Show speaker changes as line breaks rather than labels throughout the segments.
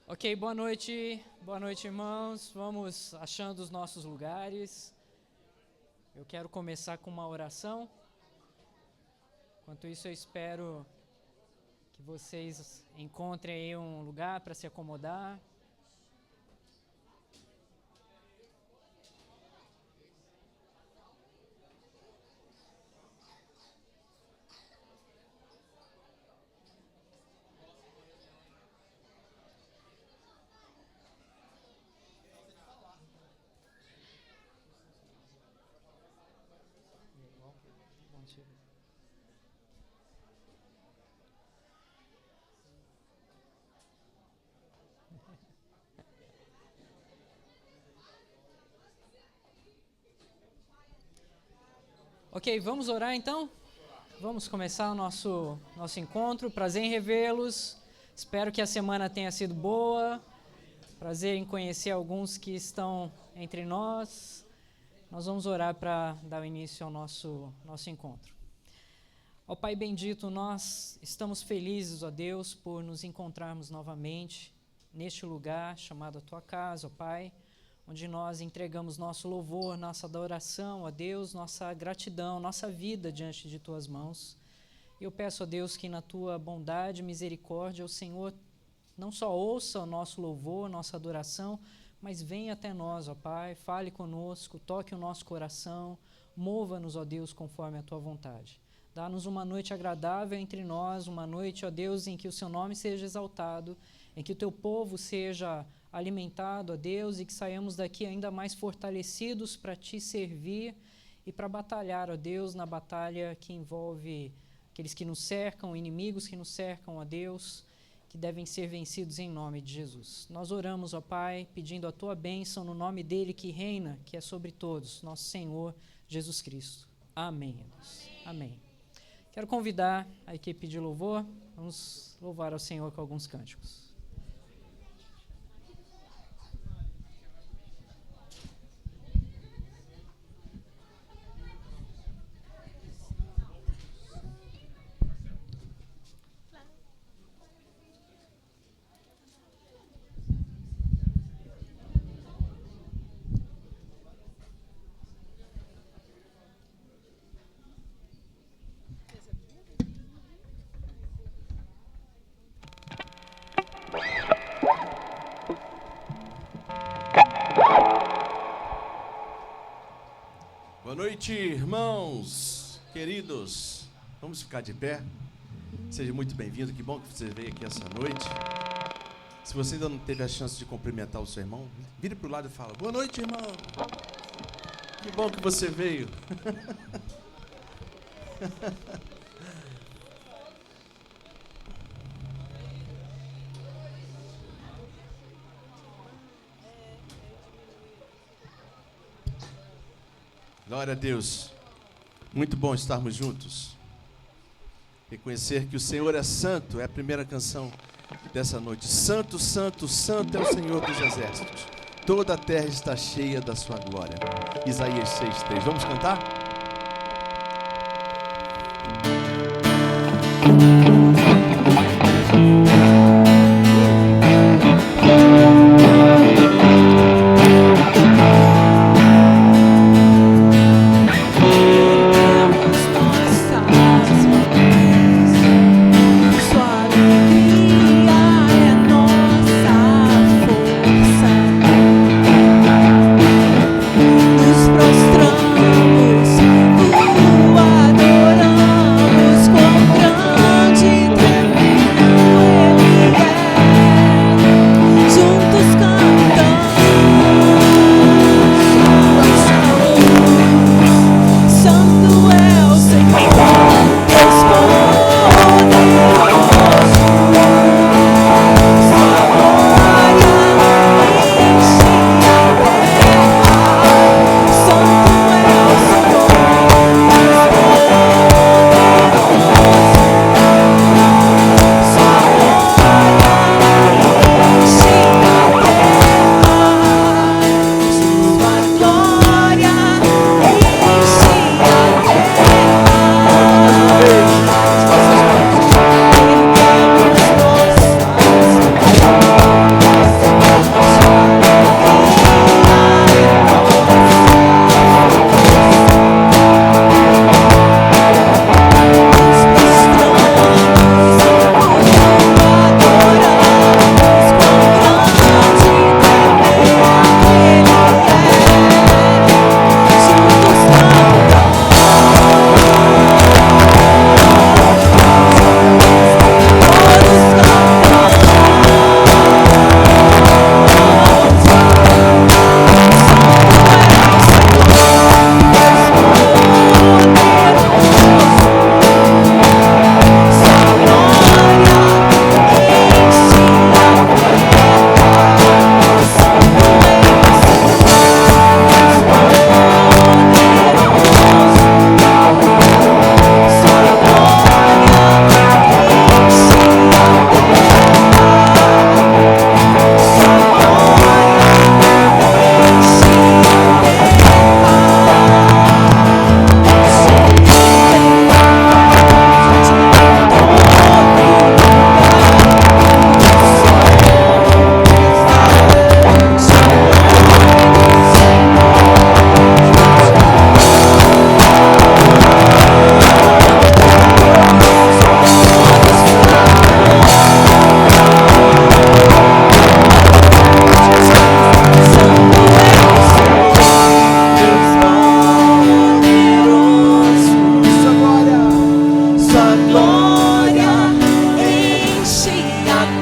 Ok, boa noite, irmãos. Vamos achando os nossos lugares. Eu quero começar com uma oração. Enquanto isso, eu espero que vocês encontrem aí um lugar para se acomodar. Ok, vamos orar então? Vamos começar o nosso encontro. Prazer em revê-los. Espero que a semana tenha sido boa. Prazer em conhecer alguns que estão entre nós. Nós vamos orar para dar início ao nosso encontro. Ó Pai bendito, nós estamos felizes, ó Deus, por nos encontrarmos novamente neste lugar chamado a Tua casa, ó Pai, onde nós entregamos nosso louvor, nossa adoração a Deus, nossa gratidão, nossa vida diante de Tuas mãos. Eu peço a Deus que na Tua bondade e misericórdia o Senhor não só ouça o nosso louvor, nossa adoração, mas venha até nós, ó Pai, fale conosco, toque o nosso coração, mova-nos, ó Deus, conforme a Tua vontade. Dá-nos uma noite agradável entre nós, uma noite, ó Deus, em que o Seu nome seja exaltado, em que o Teu povo seja alimentado, ó Deus, e que saiamos daqui ainda mais fortalecidos para Te servir e para batalhar, ó Deus, na batalha que envolve aqueles que nos cercam, inimigos que nos cercam, ó Deus, que devem ser vencidos em nome de Jesus. Nós oramos, ó Pai, pedindo a Tua bênção no nome dEle que reina, que é sobre todos, nosso Senhor Jesus Cristo. Amém. Amém. Quero convidar a equipe de louvor, vamos louvar ao Senhor com alguns cânticos.
Boa noite, irmãos, queridos. Vamos ficar de pé. Seja muito bem-vindo. Que bom que você veio aqui essa noite. Se você ainda não teve a chance de cumprimentar o seu irmão, vire para o lado e fala: boa noite, irmão. Que bom que você veio. Glória a Deus. Muito bom estarmos juntos. Reconhecer que o Senhor é santo é a primeira canção dessa noite. Santo, santo, santo é o Senhor dos exércitos. Toda a terra está cheia da sua glória. Isaías 6:3. Vamos cantar?
Prostramos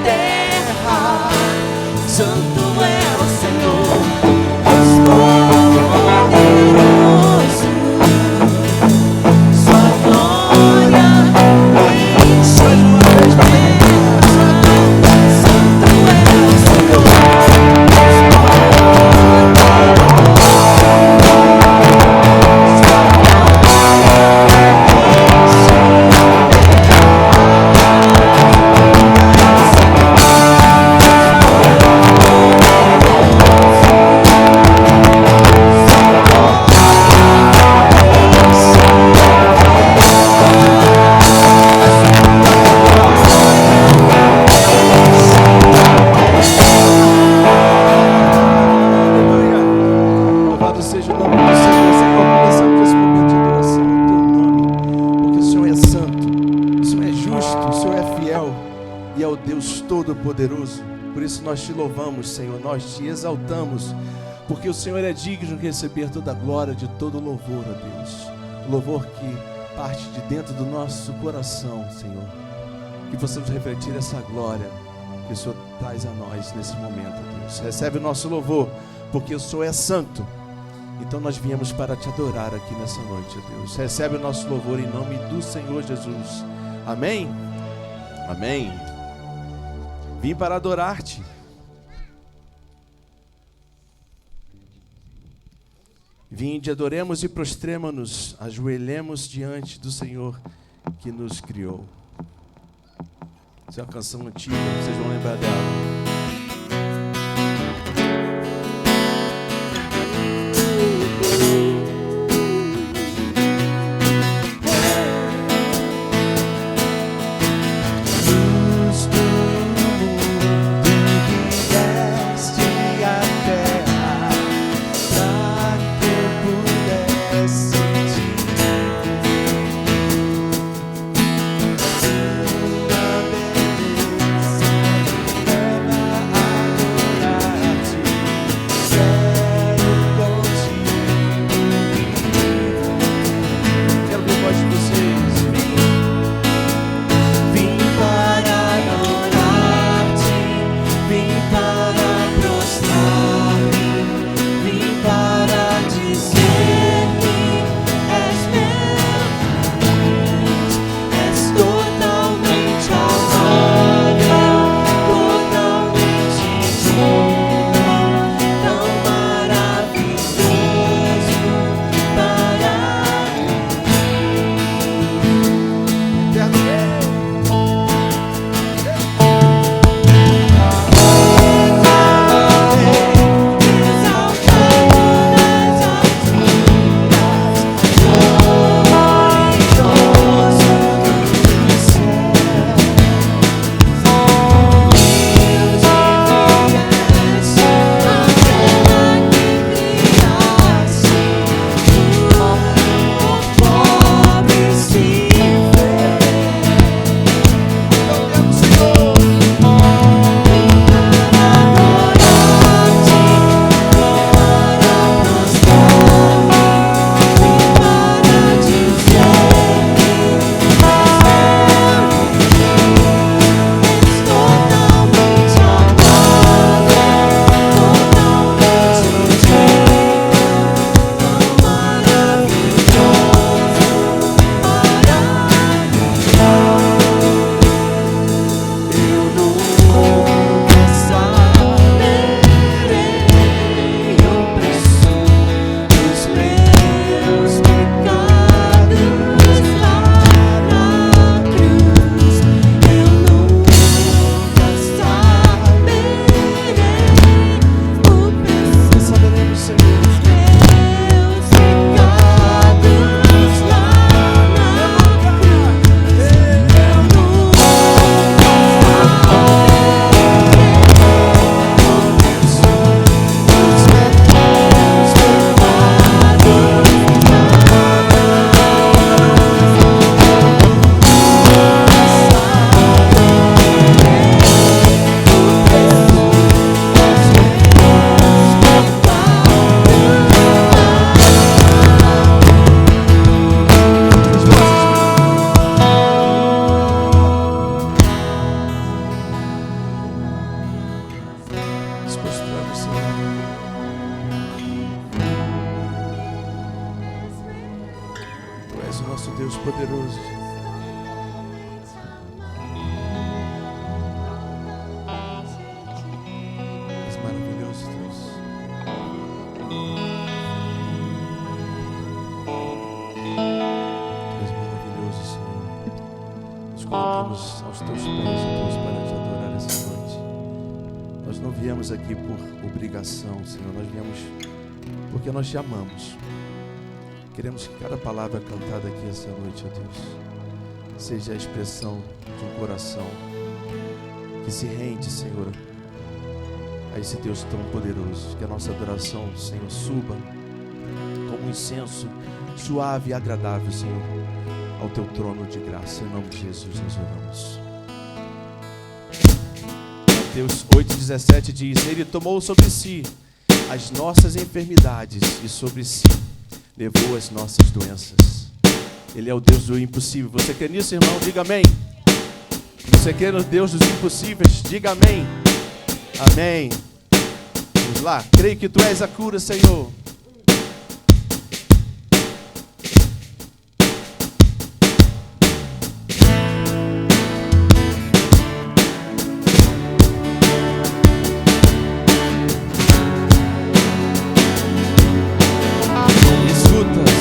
terra. Santo é o Senhor, Deus poderoso. Sua glória enche a terra. Santo é o Senhor, Deus
Todo-Poderoso. Por isso nós te louvamos, Senhor, nós te exaltamos, porque o Senhor é digno de receber toda a glória, de todo o louvor, ó Deus. O louvor que parte de dentro do nosso coração, Senhor. Que possamos refletir essa glória que o Senhor traz a nós nesse momento, ó Deus. Recebe o nosso louvor, porque o Senhor é santo. Então nós viemos para te adorar aqui nessa noite, ó Deus. Recebe o nosso louvor em nome do Senhor Jesus. Amém? Amém. Vim para adorar-te. Vinde, adoremos e prostremo-nos, ajoelhemos diante do Senhor que nos criou. Essa é uma canção antiga, vocês vão lembrar dela.
Never
Senhor. Tu és o nosso Deus poderoso. És maravilhoso, Deus. Tu és maravilhoso, Senhor. Nos colocamos aos teus pés, ó Deus, para te adorar essa noite. Nós não viemos aqui por obrigação, Senhor. Nós viemos porque nós te amamos. Queremos que cada palavra cantada aqui essa noite, ó Deus, seja a expressão de um coração que se rende, Senhor, a esse Deus tão poderoso. Que a nossa adoração, Senhor, suba como um incenso suave e agradável, Senhor, ao teu trono de graça. Em nome de Jesus nós oramos. Mateus 8,17 diz: Ele tomou sobre si as nossas enfermidades e sobre si levou as nossas doenças. Ele é o Deus do impossível. Você crê nisso, irmão? Diga amém. Você crê no Deus dos impossíveis? Diga amém. Amém. Vamos lá. Creio que tu és a cura, Senhor.
Escutas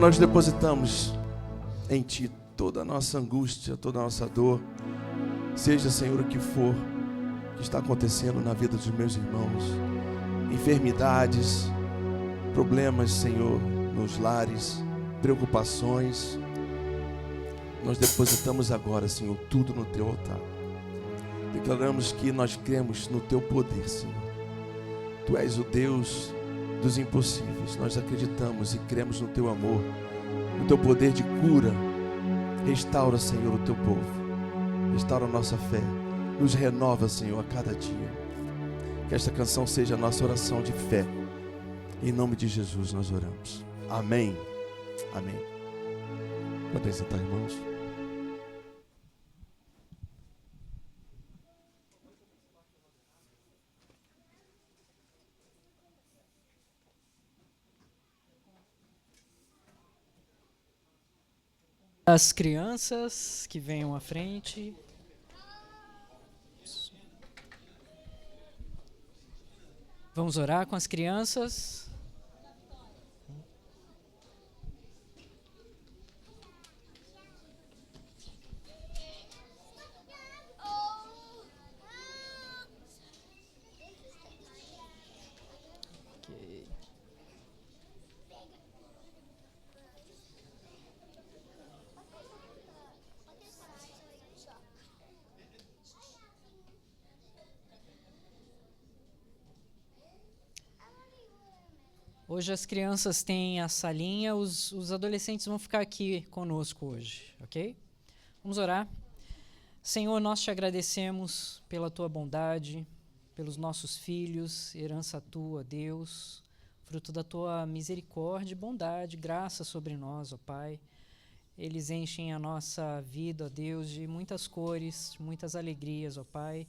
nós depositamos em Ti toda a nossa angústia, toda a nossa dor. Seja, Senhor, o que for que está acontecendo na vida dos meus irmãos. Enfermidades, problemas, Senhor, nos lares, preocupações. Nós depositamos agora, Senhor, tudo no Teu altar. Declaramos que nós cremos no Teu poder, Senhor. Tu és o Deus dos impossíveis. Nós acreditamos e cremos no Teu amor, no Teu poder de cura. Restaura, Senhor, o Teu povo. Restaura a nossa fé. Nos renova, Senhor, a cada dia. Que esta canção seja a nossa oração de fé. Em nome de Jesus nós oramos. Amém. Amém. Podem sentar, irmãos.
As crianças que venham à frente. Vamos orar com as crianças. Ok. Hoje as crianças têm a salinha, os adolescentes vão ficar aqui conosco hoje, ok? Vamos orar. Senhor, nós te agradecemos pela tua bondade, pelos nossos filhos, herança tua, Deus, fruto da tua misericórdia e bondade, graça sobre nós, ó Pai. Eles enchem a nossa vida, ó Deus, de muitas cores, de muitas alegrias, ó Pai.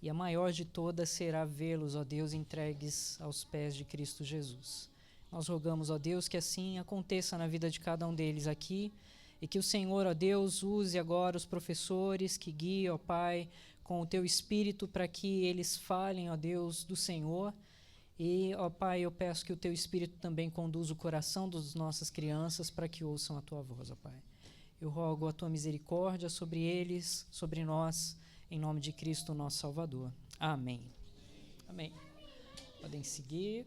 E a maior de todas será vê-los, ó Deus, entregues aos pés de Cristo Jesus. Nós rogamos, ó Deus, que assim aconteça na vida de cada um deles aqui e que o Senhor, ó Deus, use agora os professores que guiem, ó Pai, com o teu Espírito para que eles falem, ó Deus, do Senhor. E, ó Pai, eu peço que o teu Espírito também conduza o coração das nossas crianças para que ouçam a tua voz, ó Pai. Eu rogo a tua misericórdia sobre eles, sobre nós, em nome de Cristo, nosso Salvador. Amém. Amém. Podem seguir.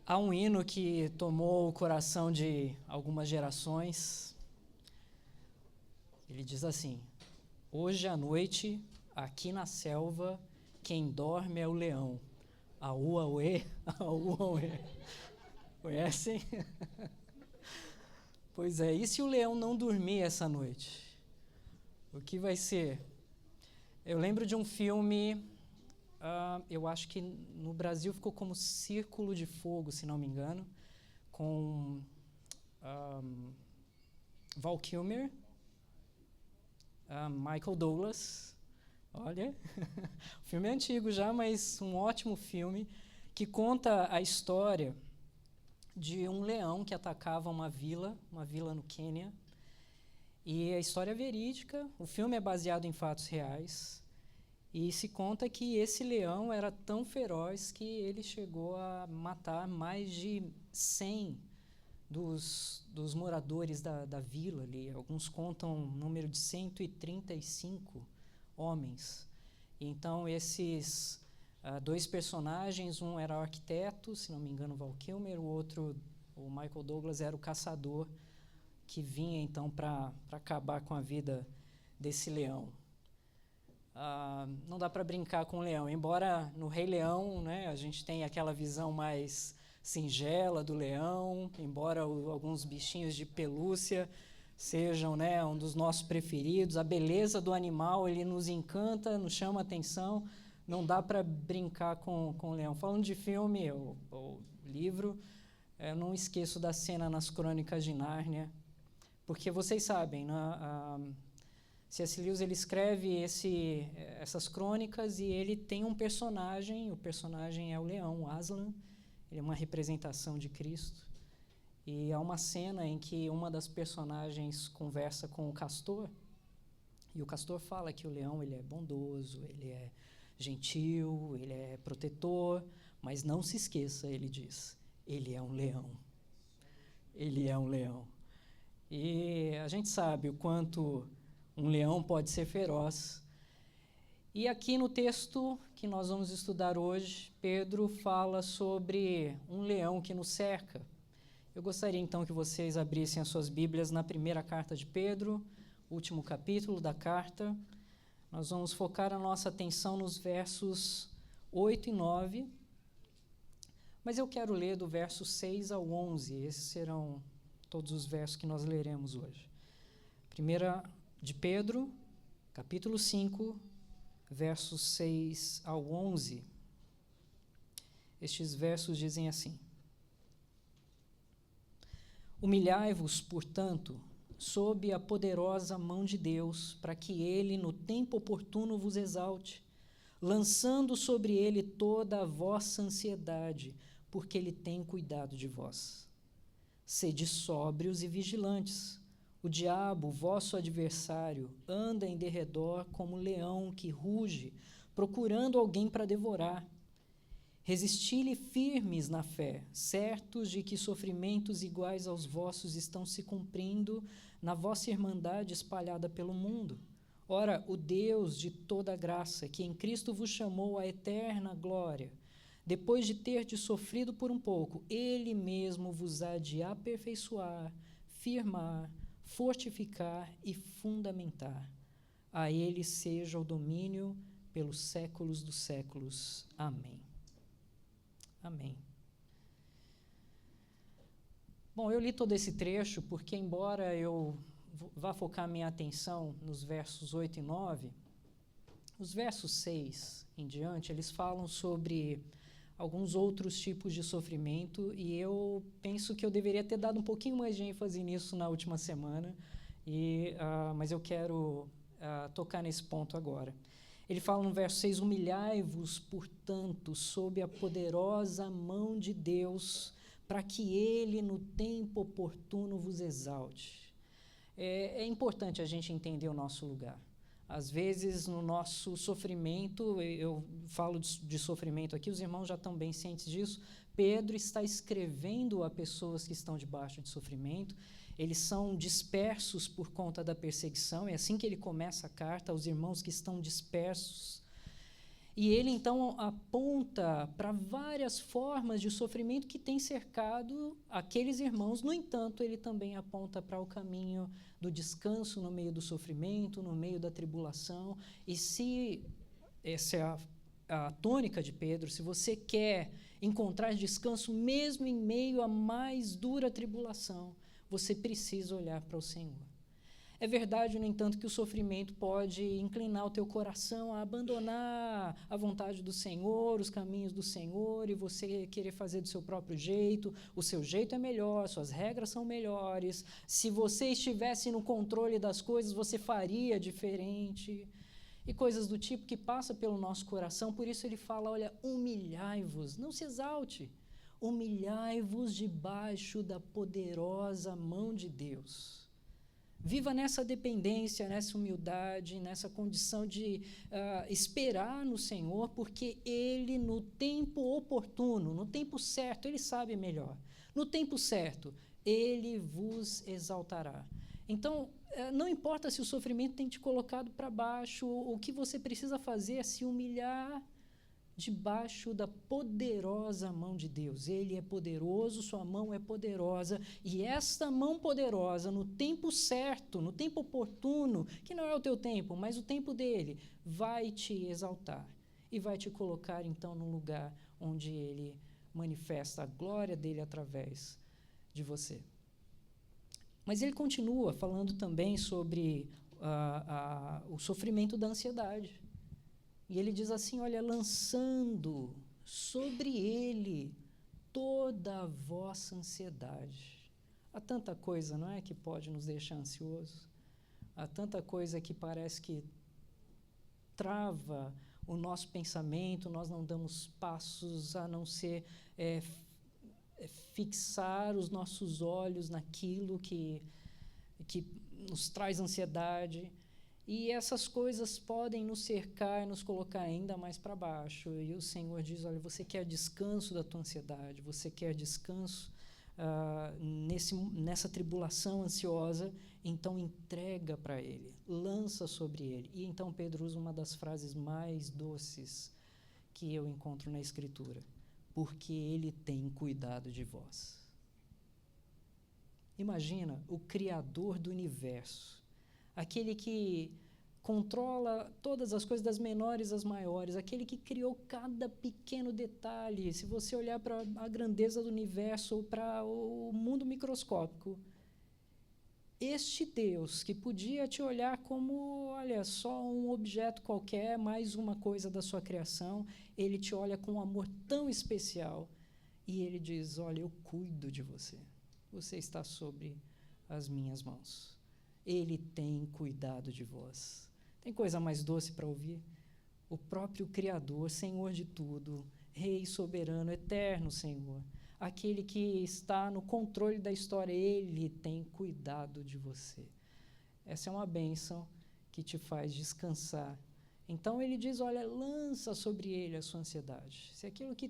Há um hino que tomou o coração de algumas gerações. Ele diz assim: hoje à noite, aqui na selva, quem dorme é o leão. Aua, uê, aua, uê. Conhecem? Pois é, e se o leão não dormir essa noite? O que vai ser? Eu lembro de um filme, eu acho que no Brasil ficou como Círculo de Fogo, se não me engano, com Val Kilmer, Michael Douglas. Olha, o filme é antigo já, mas um ótimo filme que conta a história de um leão que atacava uma vila no Quênia. E a história é verídica, o filme é baseado em fatos reais. E se conta que esse leão era tão feroz que ele chegou a matar mais de 100 dos moradores da vila ali. Alguns contam um número de 135 homens. Então, esses dois personagens, um era o arquiteto, se não me engano, Val Kilmer, o outro, o Michael Douglas, era o caçador que vinha, então, para acabar com a vida desse leão. Não dá para brincar com o leão, embora no Rei Leão, né, a gente tenha aquela visão mais singela do leão, embora alguns bichinhos de pelúcia sejam, né, um dos nossos preferidos, a beleza do animal, ele nos encanta, nos chama a atenção, não dá para brincar com o leão. Falando de filme ou livro, eu não esqueço da cena nas Crônicas de Nárnia, porque vocês sabem, C.S. Lewis ele escreve essas crônicas e ele tem um personagem, o personagem é o leão, o Aslan, ele é uma representação de Cristo. E há uma cena em que uma das personagens conversa com o castor, e o castor fala que o leão ele é bondoso, ele é gentil, ele é protetor, mas não se esqueça, ele diz, ele é um leão. Ele é um leão. E a gente sabe o quanto um leão pode ser feroz. E aqui no texto que nós vamos estudar hoje, Pedro fala sobre um leão que nos cerca. Eu gostaria então que vocês abrissem as suas Bíblias na primeira carta de Pedro, último capítulo da carta. Nós vamos focar a nossa atenção nos versos 8 e 9, mas eu quero ler do verso 6 ao 11, esses serão todos os versos que nós leremos hoje. Primeira de Pedro, capítulo 5, versos 6 ao 11. Estes versos dizem assim: Humilhai-vos, portanto, sob a poderosa mão de Deus, para que ele, no tempo oportuno, vos exalte, lançando sobre ele toda a vossa ansiedade, porque ele tem cuidado de vós. Sede sóbrios e vigilantes. O diabo, vosso adversário, anda em derredor como leão que ruge, procurando alguém para devorar. Resisti-lhe firmes na fé, certos de que sofrimentos iguais aos vossos estão se cumprindo na vossa irmandade espalhada pelo mundo. Ora, o Deus de toda graça, que em Cristo vos chamou à eterna glória, depois de terdes sofrido por um pouco, Ele mesmo vos há de aperfeiçoar, firmar, fortificar e fundamentar. A Ele seja o domínio pelos séculos dos séculos. Amém. Amém. Bom, eu li todo esse trecho porque, embora eu vá focar minha atenção nos versos 8 e 9, os versos 6 em diante, eles falam sobre alguns outros tipos de sofrimento, e eu penso que eu deveria ter dado um pouquinho mais de ênfase nisso na última semana, mas eu quero tocar nesse ponto agora. Ele fala no verso 6, humilhai-vos, portanto, sob a poderosa mão de Deus, para que ele, no tempo oportuno, vos exalte. É importante a gente entender o nosso lugar. Às vezes, no nosso sofrimento, eu falo de sofrimento aqui, os irmãos já estão bem cientes disso, Pedro está escrevendo a pessoas que estão debaixo de sofrimento, eles são dispersos por conta da perseguição, é assim que ele começa a carta, aos irmãos que estão dispersos. E ele, então, aponta para várias formas de sofrimento que tem cercado aqueles irmãos. No entanto, ele também aponta para o caminho do descanso no meio do sofrimento, no meio da tribulação. E se essa é a tônica de Pedro, se você quer encontrar descanso mesmo em meio à mais dura tribulação, você precisa olhar para o Senhor. É verdade, no entanto, que o sofrimento pode inclinar o teu coração a abandonar a vontade do Senhor, os caminhos do Senhor, e você querer fazer do seu próprio jeito. O seu jeito é melhor, suas regras são melhores. Se você estivesse no controle das coisas, você faria diferente. E coisas do tipo que passa pelo nosso coração. Por isso ele fala, olha, humilhai-vos, não se exalte. Humilhai-vos debaixo da poderosa mão de Deus. Viva nessa dependência, nessa humildade, nessa condição de esperar no Senhor, porque Ele, no tempo oportuno, no tempo certo, Ele sabe melhor. No tempo certo, Ele vos exaltará. Então, não importa se o sofrimento tem te colocado para baixo, o que você precisa fazer é se humilhar debaixo da poderosa mão de Deus. Ele é poderoso, sua mão é poderosa, e esta mão poderosa, no tempo certo, no tempo oportuno, que não é o teu tempo, mas o tempo dele, vai te exaltar e vai te colocar, então, num lugar onde ele manifesta a glória dele através de você. Mas ele continua falando também sobre o sofrimento da ansiedade. E ele diz assim, olha, lançando sobre ele toda a vossa ansiedade. Há tanta coisa, não é, que pode nos deixar ansiosos. Há tanta coisa que parece que trava o nosso pensamento, nós não damos passos a não ser fixar os nossos olhos naquilo que nos traz ansiedade. E essas coisas podem nos cercar e nos colocar ainda mais para baixo. E o Senhor diz, olha, você quer descanso da tua ansiedade, você quer descanso nessa tribulação ansiosa, então entrega para Ele, lança sobre Ele. E então Pedro usa uma das frases mais doces que eu encontro na Escritura, porque Ele tem cuidado de vós. Imagina o Criador do universo, aquele que controla todas as coisas, das menores às maiores, aquele que criou cada pequeno detalhe. Se você olhar para a grandeza do universo ou para o mundo microscópico, este Deus que podia te olhar como, olha, só um objeto qualquer, mais uma coisa da sua criação, ele te olha com um amor tão especial e ele diz, olha, eu cuido de você, você está sobre as minhas mãos. Ele tem cuidado de vós. Tem coisa mais doce para ouvir? O próprio Criador, Senhor de tudo, Rei soberano, eterno Senhor, aquele que está no controle da história, Ele tem cuidado de você. Essa é uma bênção que te faz descansar. Então ele diz, olha, lança sobre ele a sua ansiedade. Se aquilo que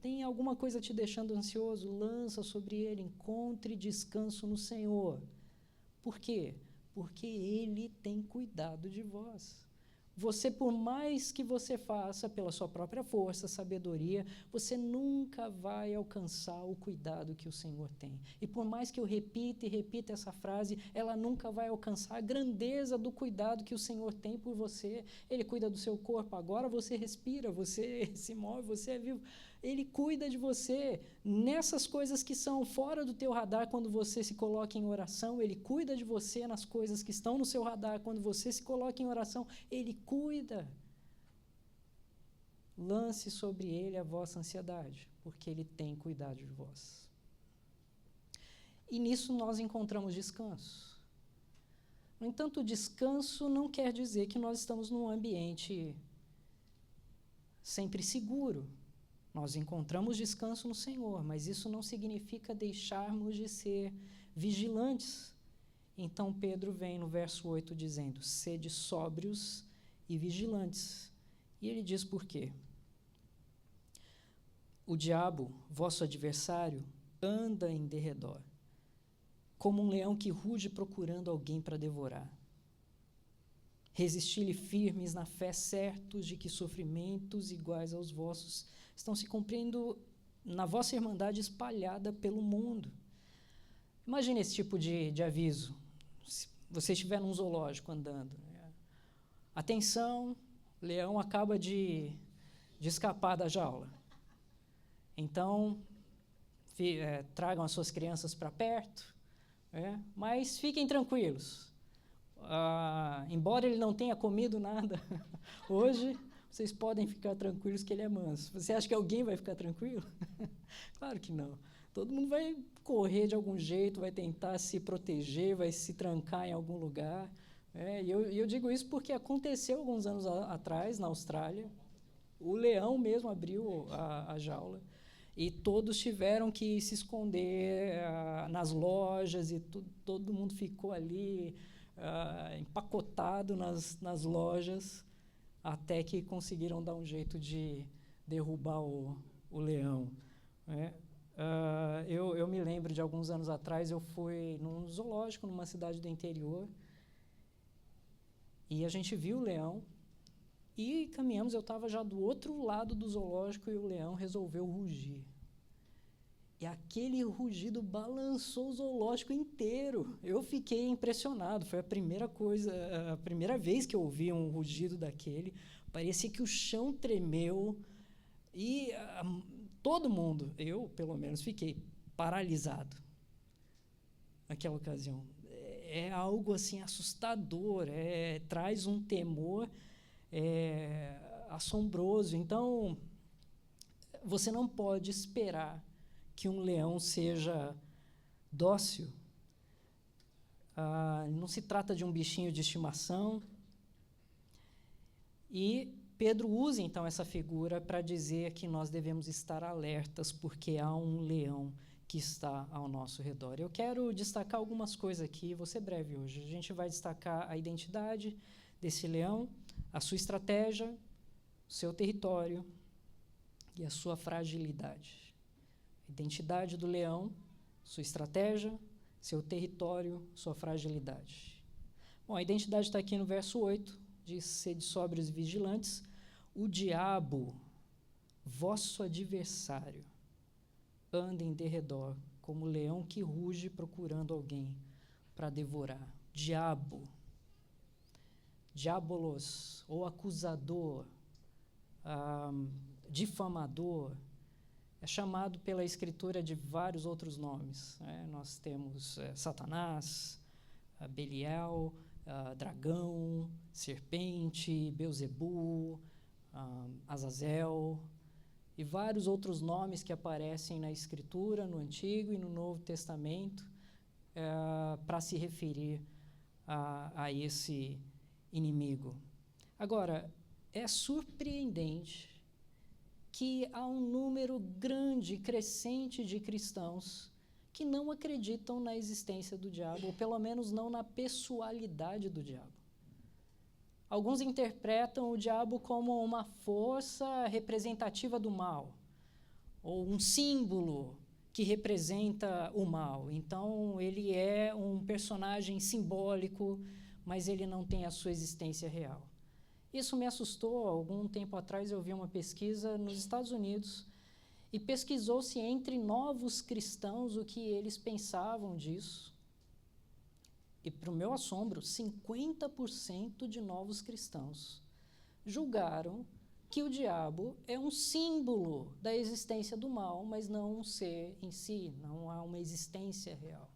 tem alguma coisa te deixando ansioso, lança sobre ele, encontre descanso no Senhor. Por quê? Porque Ele tem cuidado de vós. Você, por mais que você faça pela sua própria força, sabedoria, você nunca vai alcançar o cuidado que o Senhor tem. E por mais que eu repita e repita essa frase, ela nunca vai alcançar a grandeza do cuidado que o Senhor tem por você. Ele cuida do seu corpo agora, você respira, você se move, você é vivo. Ele cuida de você nessas coisas que são fora do teu radar quando você se coloca em oração. Ele cuida de você nas coisas que estão no seu radar quando você se coloca em oração. Ele cuida. Lance sobre ele a vossa ansiedade, porque ele tem cuidado de vós. E nisso nós encontramos descanso. No entanto, o descanso não quer dizer que nós estamos num ambiente sempre seguro. Nós encontramos descanso no Senhor, mas isso não significa deixarmos de ser vigilantes. Então Pedro vem no verso 8 dizendo, sede sóbrios e vigilantes. E ele diz por quê? O diabo, vosso adversário, anda em derredor, como um leão que ruge procurando alguém para devorar. Resisti-lhe firmes na fé, certos de que sofrimentos iguais aos vossos estão se cumprindo na vossa irmandade espalhada pelo mundo. Imagine esse tipo de aviso. Se você estiver num zoológico andando. Atenção, leão acaba de escapar da jaula. Então, tragam as suas crianças para perto, mas fiquem tranquilos. Embora ele não tenha comido nada hoje, vocês podem ficar tranquilos que ele é manso. Você acha que alguém vai ficar tranquilo? Claro que não. Todo mundo vai correr de algum jeito, vai tentar se proteger, vai se trancar em algum lugar. E eu digo isso porque aconteceu alguns anos atrás, na Austrália. O leão mesmo abriu a jaula e todos tiveram que se esconder nas lojas e todo mundo ficou ali empacotado nas lojas, até que conseguiram dar um jeito de derrubar o leão, né? Eu me lembro de alguns anos atrás, eu fui num zoológico numa cidade do interior e a gente viu o leão e caminhamos, eu estava já do outro lado do zoológico e o leão resolveu rugir. E aquele rugido balançou o zoológico inteiro. Eu fiquei impressionado. Foi a primeira vez que eu ouvi um rugido daquele. Parecia que o chão tremeu e todo mundo, eu pelo menos, fiquei paralisado naquela ocasião. É algo assim assustador, traz um temor assombroso. Então, você não pode esperar que um leão seja dócil. Não se trata de um bichinho de estimação. E Pedro usa, então, essa figura para dizer que nós devemos estar alertas, porque há um leão que está ao nosso redor. Eu quero destacar algumas coisas aqui, vou ser breve hoje. A gente vai destacar a identidade desse leão, a sua estratégia, o seu território e a sua fragilidade. Identidade do leão, sua estratégia, seu território, sua fragilidade. Bom, a identidade está aqui no verso 8, diz: sede sóbrios e vigilantes, o diabo, vosso adversário, anda em derredor, como leão que ruge procurando alguém para devorar. Diabo, diabolos, ou acusador, difamador, é chamado pela Escritura de vários outros nomes, né? Nós temos Satanás, Belial, dragão, serpente, Belzebu, Azazel, e vários outros nomes que aparecem na Escritura, no Antigo e no Novo Testamento, para se referir a esse inimigo. Agora, é surpreendente que há um número grande, crescente de cristãos que não acreditam na existência do diabo, ou pelo menos não na pessoalidade do diabo. Alguns interpretam o diabo como uma força representativa do mal, ou um símbolo que representa o mal. Então, ele é um personagem simbólico, mas ele não tem a sua existência real. Isso me assustou. Algum tempo atrás eu vi uma pesquisa nos Estados Unidos e pesquisou-se entre novos cristãos o que eles pensavam disso. E, para o meu assombro, 50% de novos cristãos julgaram que o diabo é um símbolo da existência do mal, mas não um ser em si, não há uma existência real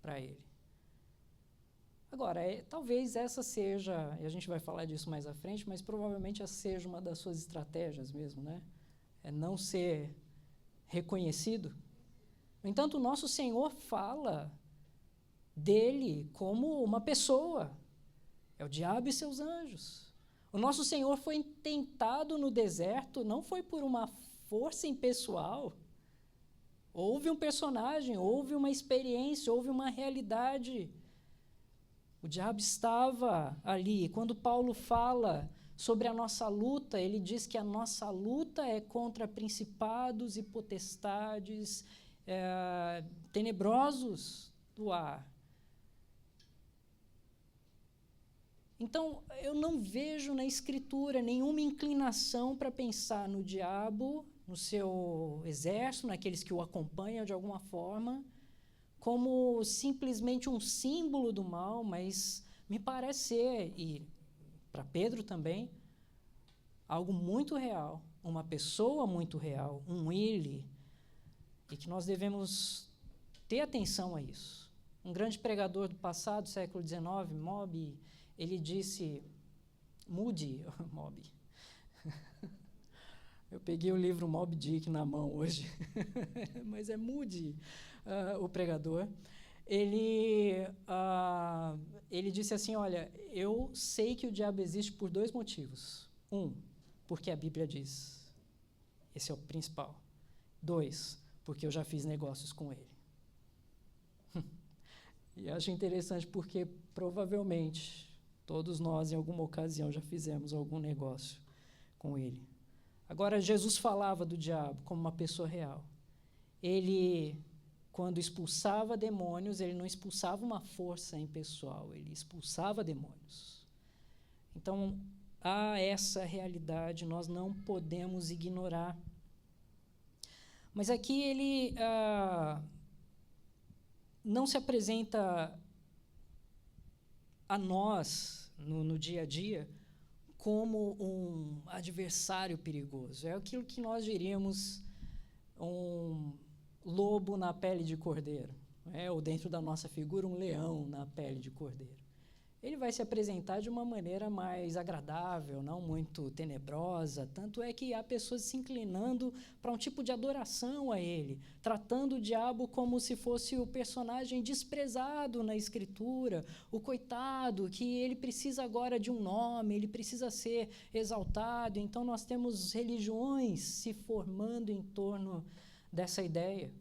para ele. Agora, talvez essa seja, e a gente vai falar disso mais à frente, mas provavelmente essa seja uma das suas estratégias mesmo, né? É não ser reconhecido. No entanto, o nosso Senhor fala dele como uma pessoa. É o diabo e seus anjos. O nosso Senhor foi tentado no deserto, não foi por uma força impessoal. Houve um personagem, houve uma experiência, houve uma realidade. O diabo estava ali. Quando Paulo fala sobre a nossa luta, ele diz que a nossa luta é contra principados e potestades tenebrosos do ar. Então, eu não vejo na Escritura nenhuma inclinação para pensar no diabo, no seu exército, naqueles que o acompanham de alguma forma, como simplesmente um símbolo do mal, mas me parece ser, e para Pedro também, algo muito real, uma pessoa muito real, um ele, e que nós devemos ter atenção a isso. Um grande pregador do passado, século XIX, Moby, ele disse, Moody, eu peguei o livro Moby Dick na mão hoje, mas é Moody, o pregador. Ele disse assim, olha, eu sei que o diabo existe por dois motivos. Um, porque a Bíblia diz. Esse é o principal. Dois, porque eu já fiz negócios com ele. E acho interessante porque provavelmente todos nós, em alguma ocasião, já fizemos algum negócio com ele. Agora, Jesus falava do diabo como uma pessoa real. Ele, quando expulsava demônios, ele não expulsava uma força impessoal, ele expulsava demônios. Então, há essa realidade, nós não podemos ignorar. Mas aqui ele não se apresenta a nós, no dia a dia, como um adversário perigoso. É aquilo que nós diríamos um lobo na pele de cordeiro, ou dentro da nossa figura, um leão na pele de cordeiro. Ele vai se apresentar de uma maneira mais agradável, não muito tenebrosa, tanto é que há pessoas se inclinando para um tipo de adoração a ele, tratando o diabo como se fosse o personagem desprezado na Escritura, o coitado, que ele precisa agora de um nome, ele precisa ser exaltado. Então nós temos religiões se formando em torno dessa ideia.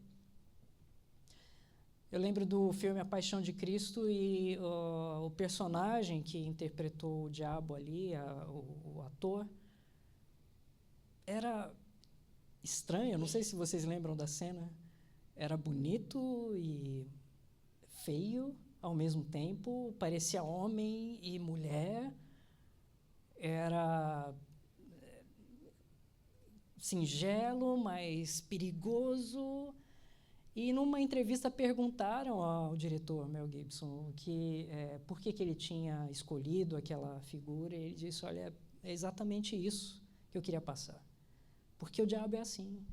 Eu lembro do filme A Paixão de Cristo e o personagem que interpretou o diabo ali, o ator, era estranho, não sei se vocês lembram da cena, era bonito e feio ao mesmo tempo, parecia homem e mulher, era singelo, mas perigoso. E numa entrevista perguntaram ao diretor Mel Gibson por que ele tinha escolhido aquela figura, e ele disse, olha, é exatamente isso que eu queria passar. Porque o diabo é assim.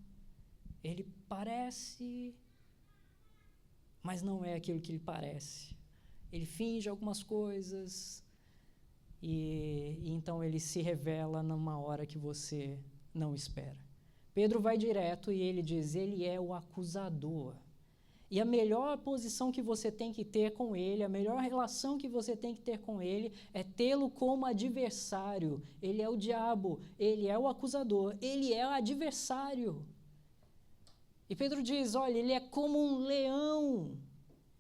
Ele parece, mas não é aquilo que ele parece. Ele finge algumas coisas e então ele se revela numa hora que você não espera. Pedro vai direto e ele diz, ele é o acusador. E a melhor posição que você tem que ter com ele, a melhor relação que você tem que ter com ele, é tê-lo como adversário. Ele é o diabo, ele é o acusador, ele é o adversário. E Pedro diz, olha, ele é como um leão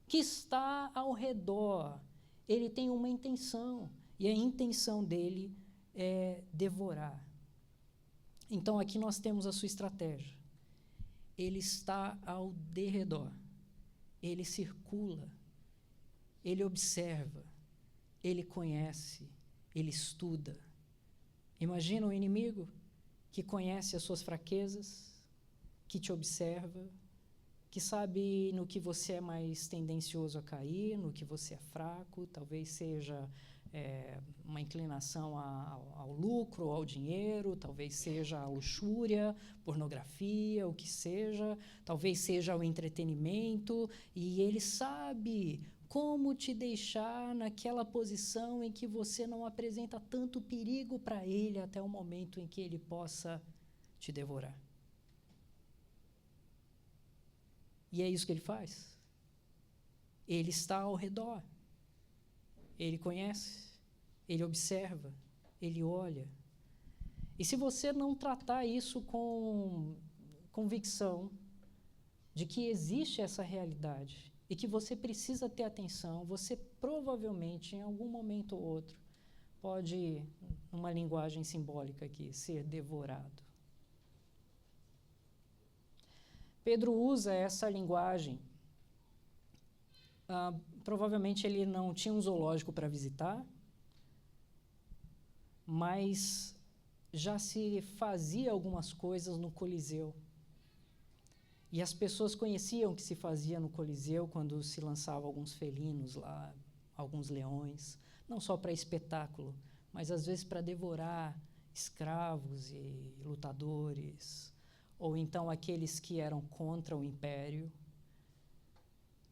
que está ao redor. Ele tem uma intenção, e a intenção dele é devorar. Então, aqui nós temos a sua estratégia. Ele está ao derredor. Ele circula. Ele observa. Ele conhece. Ele estuda. Imagina um inimigo que conhece as suas fraquezas, que te observa, que sabe no que você é mais tendencioso a cair, no que você é fraco, talvez seja uma inclinação ao lucro, ao dinheiro, talvez seja a luxúria, pornografia, o que seja, talvez seja o entretenimento, e ele sabe como te deixar naquela posição em que você não apresenta tanto perigo para ele até o momento em que ele possa te devorar. E é isso que ele faz. Ele está ao redor. Ele conhece, ele observa, ele olha. E se você não tratar isso com convicção de que existe essa realidade e que você precisa ter atenção, você provavelmente, em algum momento ou outro, pode, numa linguagem simbólica aqui, ser devorado. Pedro usa essa linguagem. Provavelmente ele não tinha um zoológico para visitar, mas já se fazia algumas coisas no Coliseu. E as pessoas conheciam o que se fazia no Coliseu quando se lançavam alguns felinos lá, alguns leões, não só para espetáculo, mas às vezes para devorar escravos e lutadores, ou então aqueles que eram contra o império.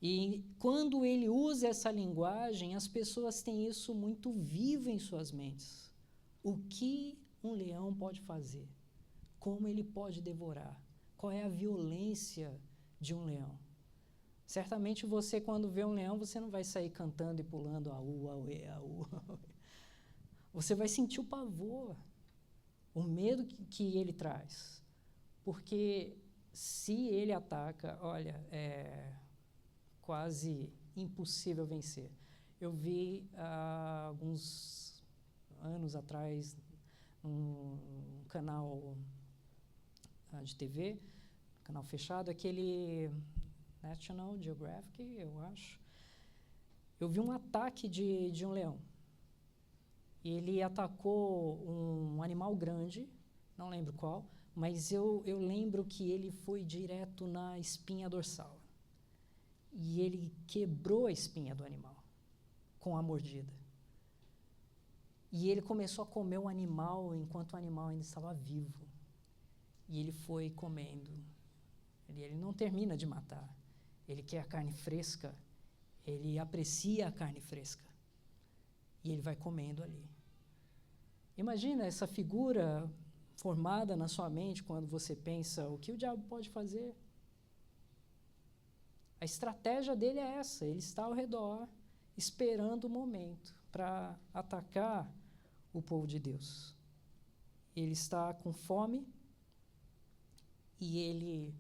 E quando ele usa essa linguagem, as pessoas têm isso muito vivo em suas mentes. O que um leão pode fazer? Como ele pode devorar? Qual é a violência de um leão? Certamente você, quando vê um leão, você não vai sair cantando e pulando aú, auê, aú. Você vai sentir o pavor, o medo que ele traz. Porque se ele ataca, olha, é quase impossível vencer. Eu vi alguns anos atrás num canal de TV, canal fechado, aquele National Geographic, eu acho. Eu vi um ataque de um leão. Ele atacou um animal grande, não lembro qual, mas eu lembro que ele foi direto na espinha dorsal. E ele quebrou a espinha do animal com a mordida. E ele começou a comer o animal enquanto o animal ainda estava vivo. E ele foi comendo. Ele não termina de matar. Ele quer a carne fresca. Ele aprecia a carne fresca. E ele vai comendo ali. Imagina essa figura formada na sua mente quando você pensa o que o diabo pode fazer. A estratégia dele é essa. Ele está ao redor, esperando o momento para atacar o povo de Deus. Ele está com fome e ele,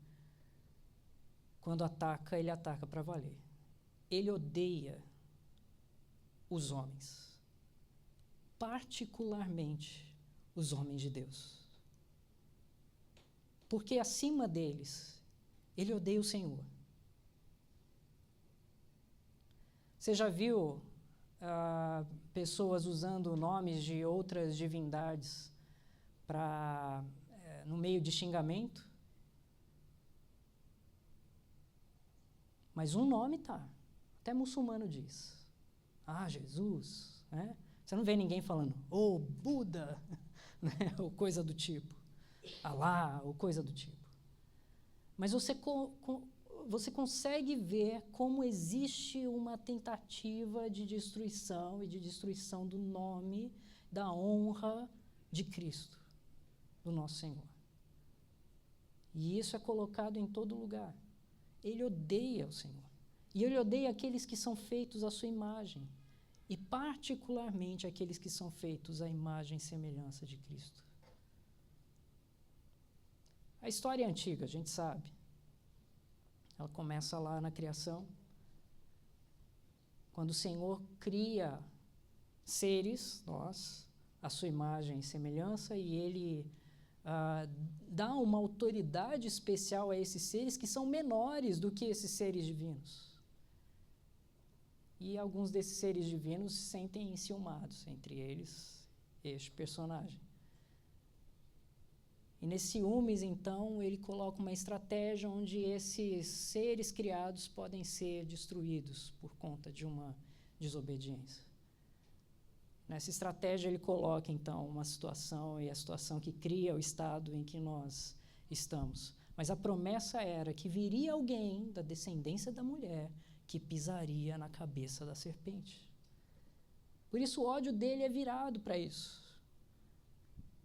quando ataca, ele ataca para valer. Ele odeia os homens, particularmente os homens de Deus. Porque acima deles, ele odeia o Senhor. Você já viu pessoas usando nomes de outras divindades no meio de xingamento? Mas um nome tá. Até muçulmano diz. Jesus. Né? Você não vê ninguém falando, Buda, né? Ou coisa do tipo. Alá, ou coisa do tipo. Mas você consegue ver como existe uma tentativa de destruição e de destruição do nome, da honra de Cristo, do nosso Senhor. E isso é colocado em todo lugar. Ele odeia o Senhor. E ele odeia aqueles que são feitos à sua imagem. E particularmente aqueles que são feitos à imagem e semelhança de Cristo. A história é antiga, a gente sabe. Ela começa lá na criação. Quando o Senhor cria seres, nós, à sua imagem e semelhança, e Ele dá uma autoridade especial a esses seres que são menores do que esses seres divinos. E alguns desses seres divinos se sentem enciumados, entre eles este personagem. E nesse ciúmes, então, ele coloca uma estratégia onde esses seres criados podem ser destruídos por conta de uma desobediência. Nessa estratégia, ele coloca, então, uma situação, e a situação que cria o estado em que nós estamos. Mas a promessa era que viria alguém da descendência da mulher que pisaria na cabeça da serpente. Por isso, o ódio dele é virado para isso.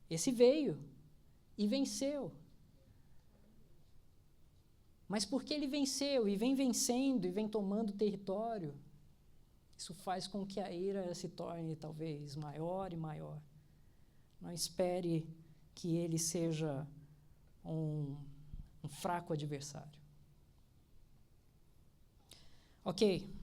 Esse veio e venceu. Mas porque ele venceu e vem vencendo e vem tomando território, isso faz com que a ira se torne talvez maior e maior. Não espere que ele seja um fraco adversário. Ok,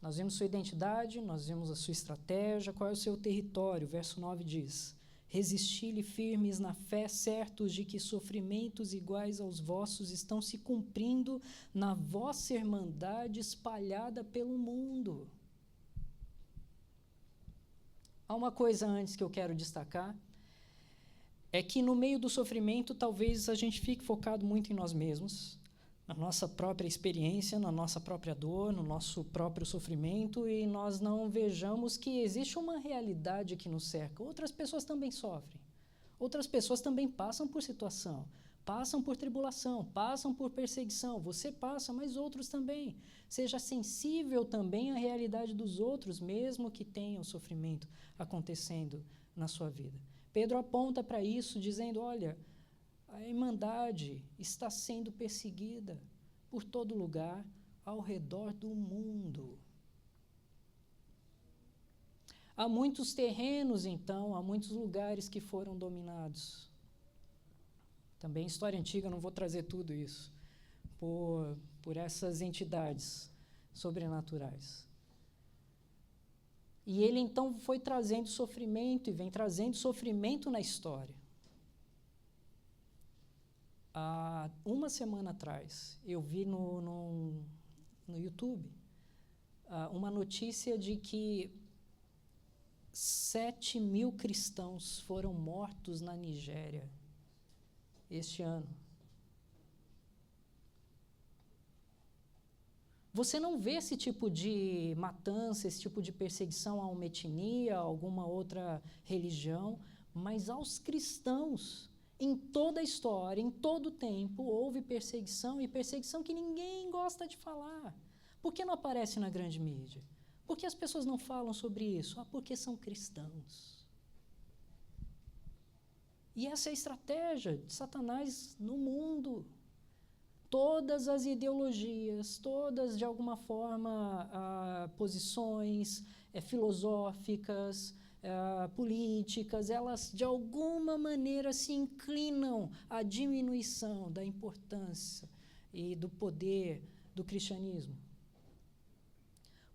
nós vimos sua identidade, nós vimos a sua estratégia, qual é o seu território? Verso 9 diz: resisti-lhe firmes na fé, certos de que sofrimentos iguais aos vossos estão se cumprindo na vossa irmandade espalhada pelo mundo. Há uma coisa antes que eu quero destacar, é que no meio do sofrimento talvez a gente fique focado muito em nós mesmos, na nossa própria experiência, na nossa própria dor, no nosso próprio sofrimento, e nós não vejamos que existe uma realidade que nos cerca. Outras pessoas também sofrem. Outras pessoas também passam por situação, passam por tribulação, passam por perseguição. Você passa, mas outros também. Seja sensível também à realidade dos outros, mesmo que tenham sofrimento acontecendo na sua vida. Pedro aponta para isso, dizendo, olha, a irmandade está sendo perseguida por todo lugar ao redor do mundo. Há muitos terrenos, então, há muitos lugares que foram dominados. Também história antiga, não vou trazer tudo isso, por essas entidades. sobrenaturais. E ele então foi trazendo sofrimento e vem trazendo sofrimento na história. Há uma semana atrás, eu vi no YouTube uma notícia de que 7.000 cristãos foram mortos na Nigéria este ano. Você não vê esse tipo de matança, esse tipo de perseguição a uma etnia, a alguma outra religião, mas aos cristãos. Em toda a história, em todo o tempo, houve perseguição, e perseguição que ninguém gosta de falar. Por que não aparece na grande mídia? Por que as pessoas não falam sobre isso? Porque são cristãos. E essa é a estratégia de Satanás no mundo. Todas as ideologias, todas, de alguma forma, posições filosóficas, políticas, elas, de alguma maneira, se inclinam à diminuição da importância e do poder do cristianismo.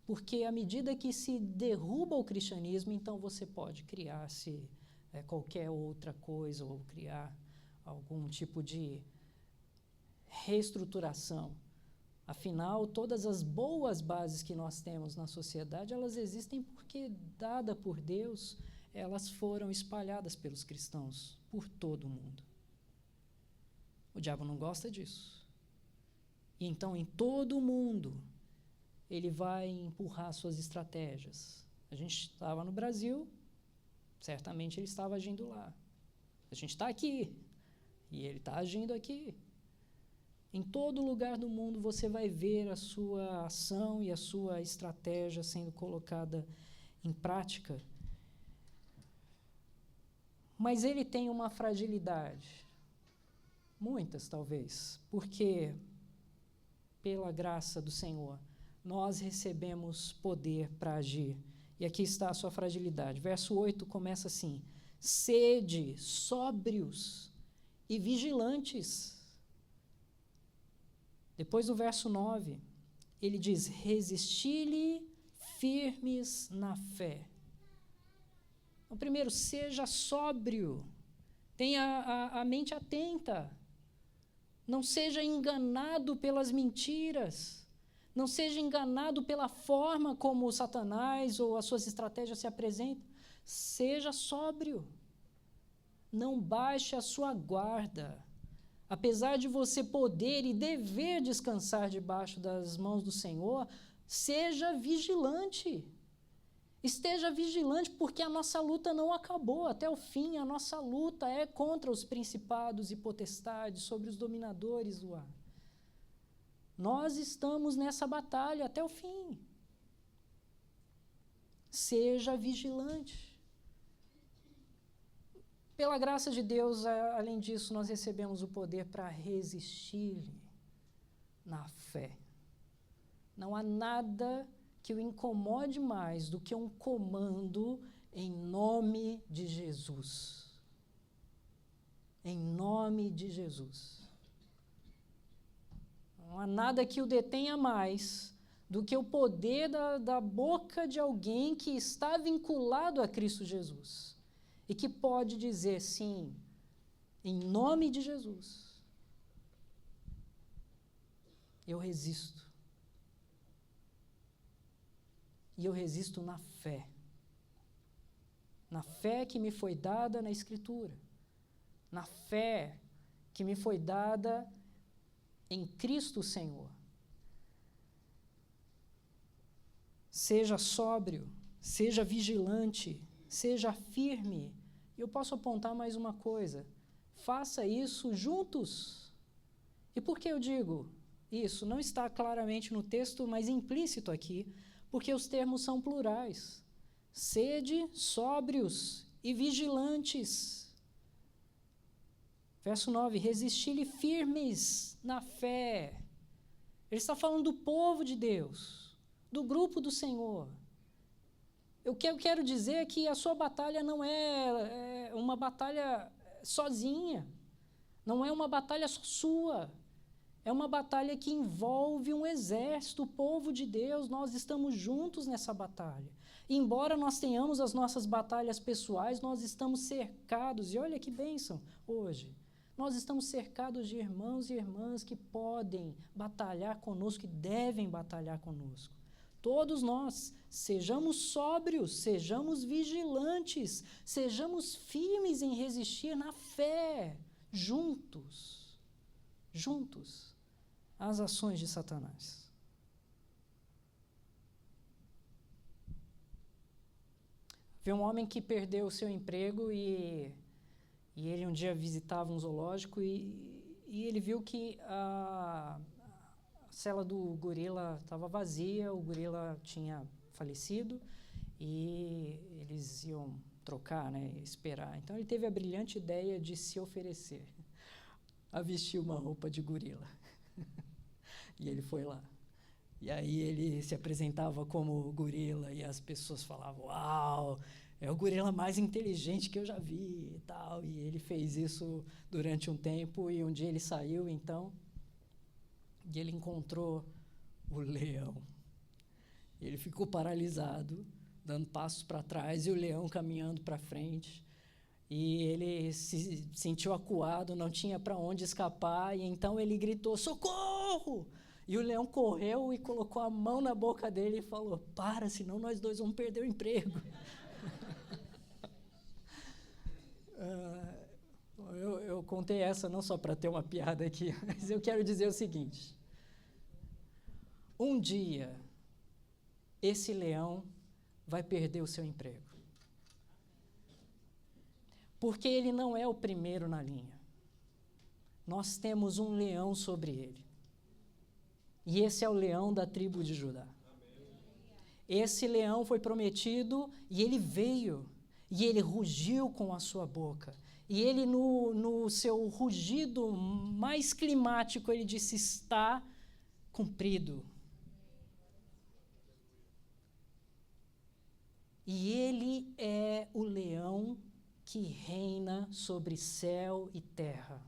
Porque, à medida que se derruba o cristianismo, então você pode criar-se qualquer outra coisa ou criar algum tipo de reestruturação. Afinal, todas as boas bases que nós temos na sociedade, elas existem porque, dada por Deus, elas foram espalhadas pelos cristãos por todo o mundo. O diabo não gosta disso. E então, em todo o mundo, ele vai empurrar suas estratégias. A gente estava no Brasil, certamente ele estava agindo lá. A gente está aqui, e ele está agindo aqui. Em todo lugar do mundo você vai ver a sua ação e a sua estratégia sendo colocada em prática. Mas ele tem uma fragilidade, muitas talvez, porque, pela graça do Senhor, nós recebemos poder para agir. E aqui está a sua fragilidade. Verso 8 começa assim: sede sóbrios e vigilantes. Depois do verso 9, ele diz: resisti-lhe firmes na fé. Então, primeiro, seja sóbrio, tenha a mente atenta, não seja enganado pelas mentiras, não seja enganado pela forma como o Satanás ou as suas estratégias se apresentam. Seja sóbrio, não baixe a sua guarda. Apesar de você poder e dever descansar debaixo das mãos do Senhor, seja vigilante. Esteja vigilante, porque a nossa luta não acabou até o fim. A nossa luta é contra os principados e potestades, sobre os dominadores do ar. Nós estamos nessa batalha até o fim. Seja vigilante. Pela graça de Deus, além disso, nós recebemos o poder para resistir-lhe na fé. Não há nada que o incomode mais do que um comando em nome de Jesus. Em nome de Jesus. Não há nada que o detenha mais do que o poder da boca de alguém que está vinculado a Cristo Jesus. E que pode dizer, sim, em nome de Jesus, eu resisto. E eu resisto na fé. Na fé que me foi dada na Escritura. Na fé que me foi dada em Cristo Senhor. Seja sóbrio, seja vigilante, seja firme. Eu posso apontar mais uma coisa: faça isso juntos. E por que eu digo isso? Não está claramente no texto, mas implícito aqui, porque os termos são plurais. Sede sóbrios e vigilantes. Verso 9: resisti-lhe firmes na fé. Ele está falando do povo de Deus, do grupo do Senhor. O que eu quero dizer é que a sua batalha não é uma batalha sozinha, não é uma batalha só sua, É uma batalha que envolve um exército, o povo de Deus, nós estamos juntos nessa batalha. E embora nós tenhamos as nossas batalhas pessoais, nós estamos cercados, e olha que bênção hoje, nós estamos cercados de irmãos e irmãs que podem batalhar conosco, que devem batalhar conosco. Todos nós, sejamos sóbrios, sejamos vigilantes, sejamos firmes em resistir na fé, juntos, às ações de Satanás. Havia um homem que perdeu o seu emprego e ele um dia visitava um zoológico e ele viu que a cela do gorila estava vazia, o gorila tinha falecido e eles iam trocar, né, esperar. Então ele teve a brilhante ideia de se oferecer a vestir uma roupa de gorila. E ele foi lá. E aí ele se apresentava como gorila e as pessoas falavam, uau, é o gorila mais inteligente que eu já vi e tal. E ele fez isso durante um tempo e um dia ele saiu, então, e ele encontrou o leão. Ele ficou paralisado, dando passos para trás e o leão caminhando para frente. E ele se sentiu acuado, não tinha para onde escapar, e então ele gritou, socorro! E o leão correu e colocou a mão na boca dele e falou, para, senão nós dois vamos perder o emprego. Eu contei essa não só para ter uma piada aqui, mas eu quero dizer o seguinte. Um dia, esse leão vai perder o seu emprego. Porque ele não é o primeiro na linha. Nós temos um leão sobre ele. E esse é o leão da tribo de Judá. Esse leão foi prometido e ele veio. E ele rugiu com a sua boca. E ele, no seu rugido mais climático, ele disse, está cumprido. E ele é o leão que reina sobre céu e terra.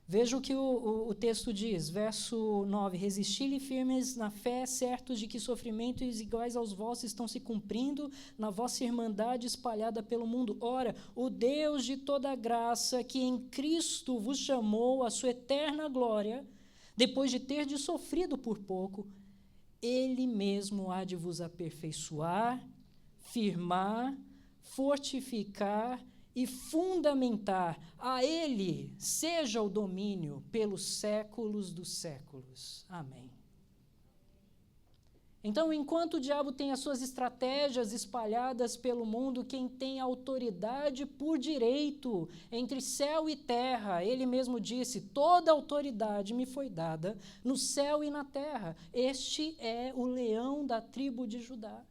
Veja o que o texto diz, verso 9, resisti-lhe firmes na fé, certos de que sofrimentos iguais aos vossos estão se cumprindo na vossa irmandade espalhada pelo mundo. Ora, o Deus de toda graça, que em Cristo vos chamou à sua eterna glória, depois de terdes sofrido por pouco, Ele mesmo há de vos aperfeiçoar, firmar, fortificar e fundamentar. A Ele seja o domínio pelos séculos dos séculos. Amém. Então, enquanto o diabo tem as suas estratégias espalhadas pelo mundo, quem tem autoridade por direito entre céu e terra, ele mesmo disse, toda autoridade me foi dada no céu e na terra. Este é o leão da tribo de Judá.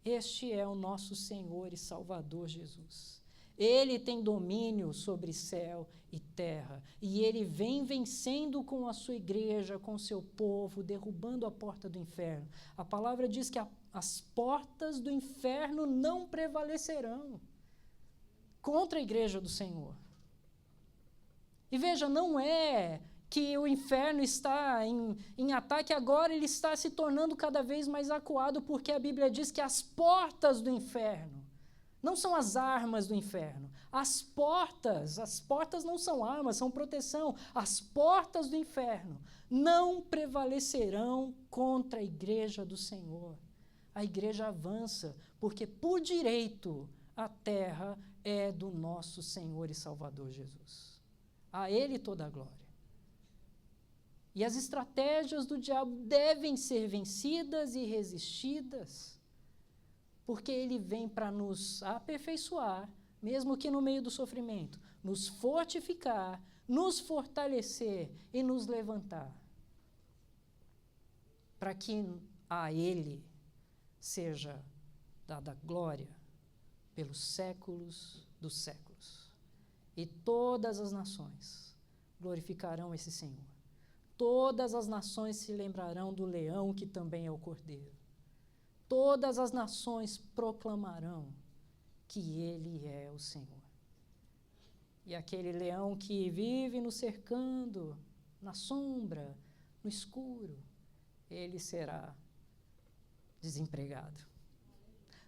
Este é o nosso Senhor e Salvador Jesus. Ele tem domínio sobre céu e terra, e ele vem vencendo com a sua igreja, com o seu povo, derrubando a porta do inferno. A palavra diz que as portas do inferno não prevalecerão contra a igreja do Senhor. E veja, não é que o inferno está em ataque agora, ele está se tornando cada vez mais acuado, porque a Bíblia diz que as portas do inferno não são as armas do inferno. As portas não são armas, são proteção. As portas do inferno não prevalecerão contra a igreja do Senhor. A igreja avança, porque por direito a terra é do nosso Senhor e Salvador Jesus. A Ele toda a glória. E as estratégias do diabo devem ser vencidas e resistidas, porque ele vem para nos aperfeiçoar, mesmo que no meio do sofrimento, nos fortificar, nos fortalecer e nos levantar, para que a Ele seja dada glória pelos séculos dos séculos. E todas as nações glorificarão esse Senhor. Todas as nações se lembrarão do leão que também é o Cordeiro. Todas as nações proclamarão que Ele é o Senhor. E aquele leão que vive nos cercando, na sombra, no escuro, ele será desempregado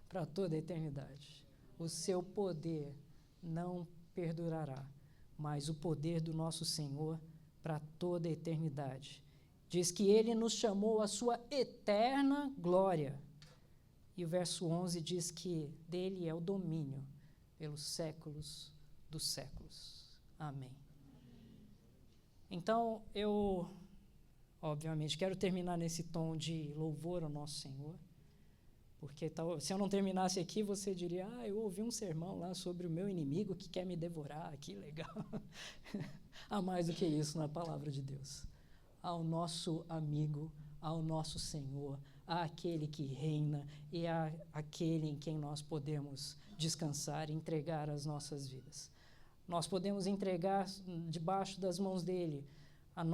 para toda a eternidade. O seu poder não perdurará, mas o poder do nosso Senhor para toda a eternidade. Diz que ele nos chamou à sua eterna glória. E o verso 11 diz que dele é o domínio pelos séculos dos séculos. Amém. Então, eu, obviamente, quero terminar nesse tom de louvor ao nosso Senhor, porque se eu não terminasse aqui, você diria, eu ouvi um sermão lá sobre o meu inimigo que quer me devorar, que legal. Há mais do que isso na palavra de Deus. Ao nosso amigo, ao nosso Senhor, àquele que reina e àquele em quem nós podemos descansar e entregar as nossas vidas. Nós podemos entregar debaixo das mãos dele o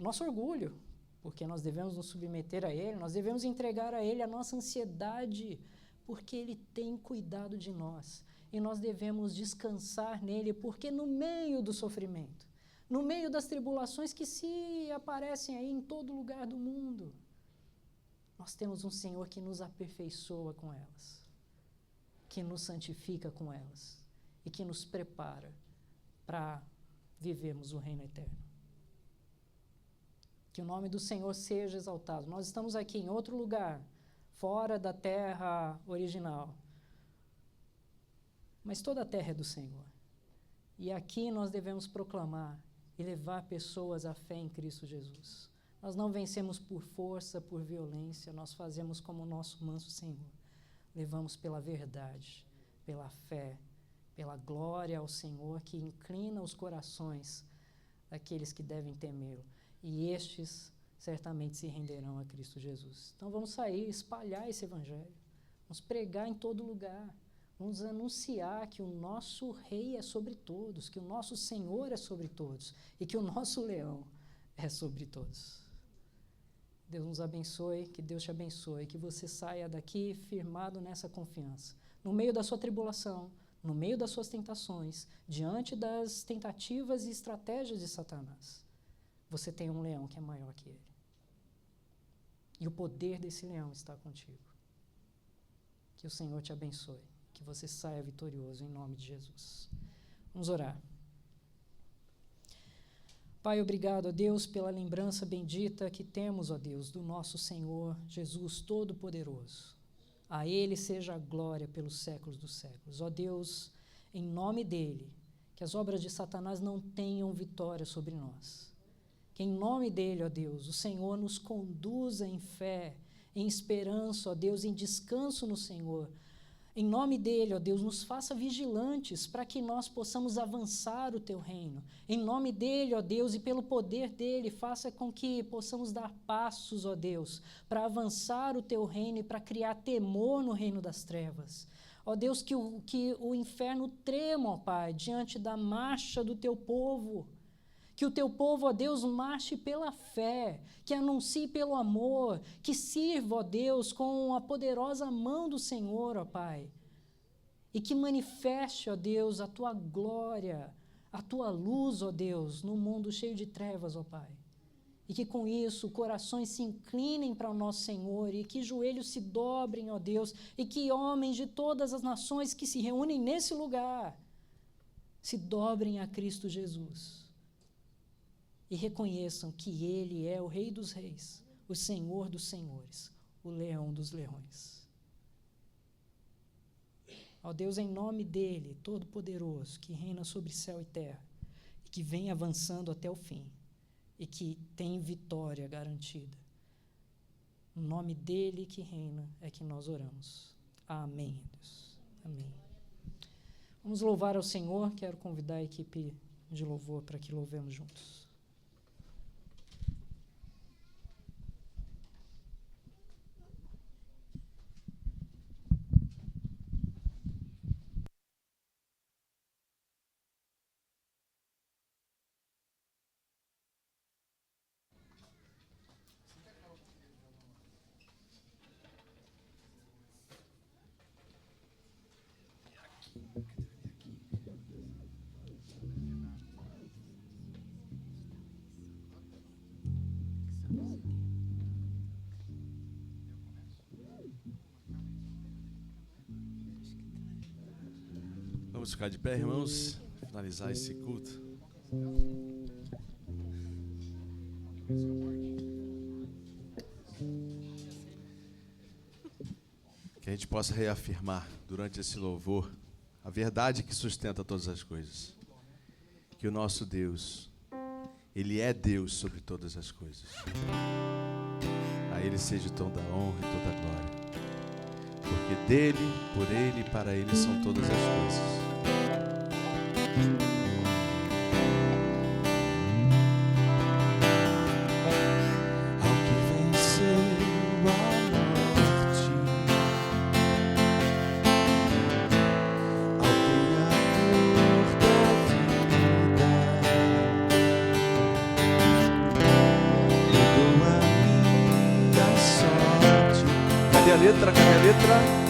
nosso orgulho, porque nós devemos nos submeter a ele, nós devemos entregar a ele a nossa ansiedade, porque ele tem cuidado de nós. E nós devemos descansar nele, porque no meio do sofrimento, no meio das tribulações que se aparecem aí em todo lugar do mundo, nós temos um Senhor que nos aperfeiçoa com elas, que nos santifica com elas e que nos prepara para vivermos o reino eterno. Que o nome do Senhor seja exaltado. Nós estamos aqui em outro lugar, fora da terra original. Mas toda a terra é do Senhor. E aqui nós devemos proclamar e levar pessoas à fé em Cristo Jesus. Nós não vencemos por força, por violência, nós fazemos como o nosso manso Senhor. Levamos pela verdade, pela fé, pela glória ao Senhor que inclina os corações daqueles que devem temê-lo. E estes certamente se renderão a Cristo Jesus. Então vamos sair, espalhar esse evangelho. Vamos pregar em todo lugar. Vamos anunciar que o nosso rei é sobre todos, que o nosso Senhor é sobre todos e que o nosso leão é sobre todos. Deus nos abençoe, que Deus te abençoe, que você saia daqui firmado nessa confiança. No meio da sua tribulação, no meio das suas tentações, diante das tentativas e estratégias de Satanás, você tem um leão que é maior que ele. E o poder desse leão está contigo. Que o Senhor te abençoe, que você saia vitorioso em nome de Jesus. Vamos orar. Pai, obrigado, ó Deus, pela lembrança bendita que temos, ó Deus, do nosso Senhor Jesus Todo-Poderoso. A Ele seja a glória pelos séculos dos séculos. Ó Deus, em nome dEle, que as obras de Satanás não tenham vitória sobre nós. Que em nome dEle, ó Deus, o Senhor nos conduza em fé, em esperança, ó Deus, em descanso no Senhor. Em nome dEle, ó Deus, nos faça vigilantes para que nós possamos avançar o Teu reino. Em nome dEle, ó Deus, e pelo poder dEle, faça com que possamos dar passos, ó Deus, para avançar o Teu reino e para criar temor no reino das trevas. Ó Deus, que o inferno trema, ó Pai, diante da marcha do Teu povo. Que o Teu povo, ó Deus, marche pela fé, que anuncie pelo amor, que sirva, ó Deus, com a poderosa mão do Senhor, ó Pai. E que manifeste, ó Deus, a Tua glória, a Tua luz, ó Deus, no mundo cheio de trevas, ó Pai. E que com isso corações se inclinem para o nosso Senhor e que joelhos se dobrem, ó Deus, e que homens de todas as nações que se reúnem nesse lugar se dobrem a Cristo Jesus. E reconheçam que Ele é o Rei dos Reis, o Senhor dos Senhores, o Leão dos Leões. Ó Deus, em nome dEle, Todo-Poderoso, que reina sobre céu e terra, e que vem avançando até o fim, e que tem vitória garantida. No nome dEle que reina é que nós oramos. Amém, Deus. Amém. Vamos louvar ao Senhor. Quero convidar a equipe de louvor para que louvemos juntos.
Vamos ficar de pé, irmãos, finalizar esse culto. Que a gente possa reafirmar durante esse louvor a verdade que sustenta todas as coisas. Que o nosso Deus, Ele é Deus sobre todas as coisas. A Ele seja toda a honra e toda a glória. Porque dele, por Ele e para Ele são todas as coisas.
Ao que venceu a morte, ao Criador da vida, mudou a minha sorte.
Cadê a letra? Cadê a letra?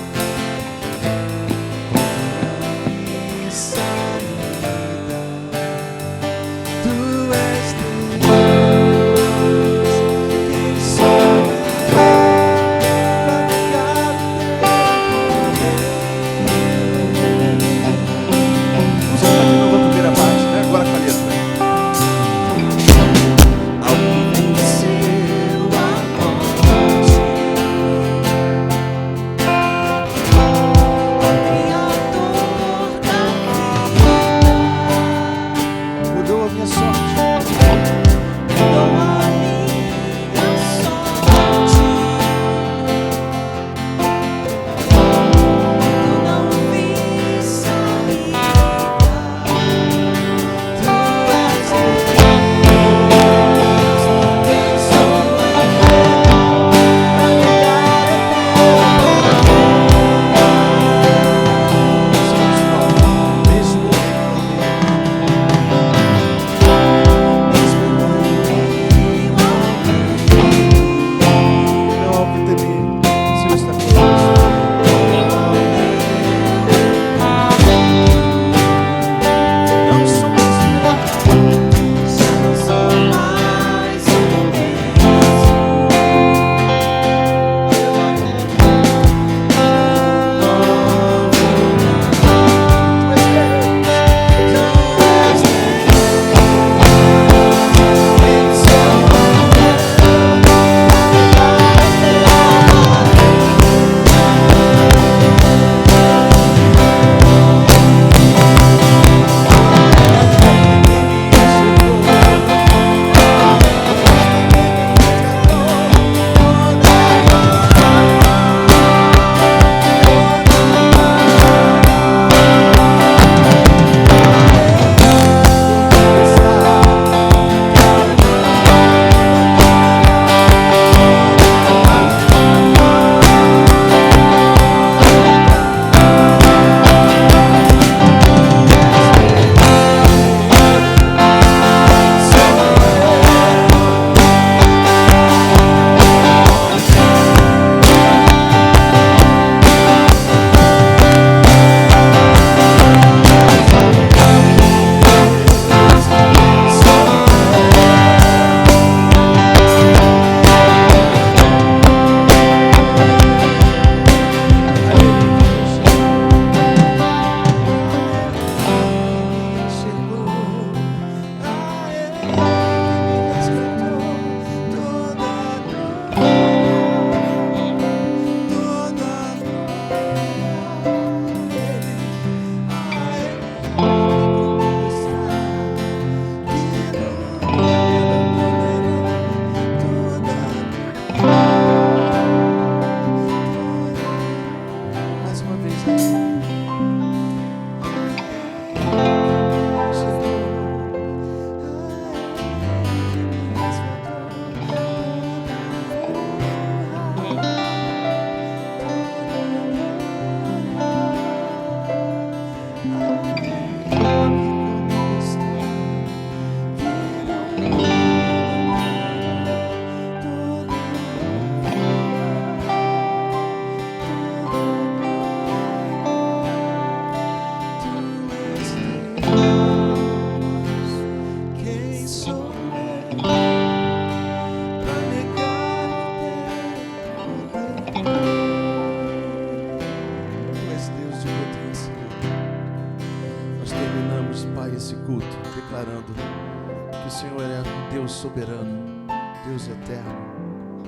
esse culto, declarando que o Senhor é um Deus soberano, Deus eterno,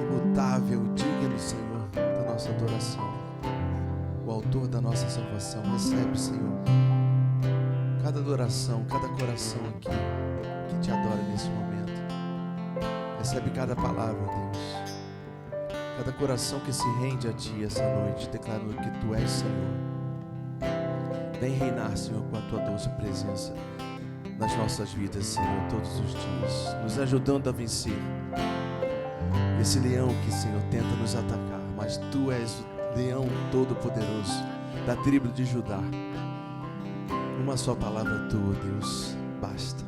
imutável, digno, Senhor, da nossa adoração. O autor da nossa salvação. Recebe, Senhor, cada adoração, cada coração aqui que te adora nesse momento. Recebe cada palavra, Deus, cada coração que se rende a Ti essa noite, declarando que Tu és Senhor. Vem reinar, Senhor, com a Tua doce presença nas nossas vidas, Senhor, todos os dias, nos ajudando a vencer esse leão que, Senhor, tenta nos atacar, mas Tu és o leão todo-poderoso da tribo de Judá. Uma só palavra Tua, Deus, basta.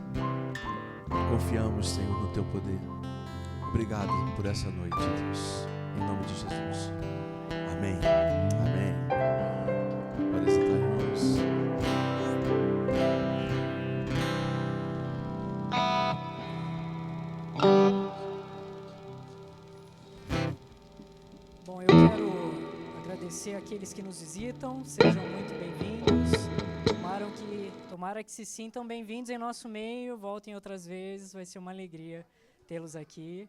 Confiamos, Senhor, no Teu poder. Obrigado por essa noite, Deus, em nome de Jesus. Amém. Amém. Pode sentar, irmãos.
Bom, eu quero agradecer àqueles que nos visitam, sejam muito bem-vindos. Tomara que se sintam bem-vindos em nosso meio, voltem outras vezes, vai ser uma alegria tê-los aqui.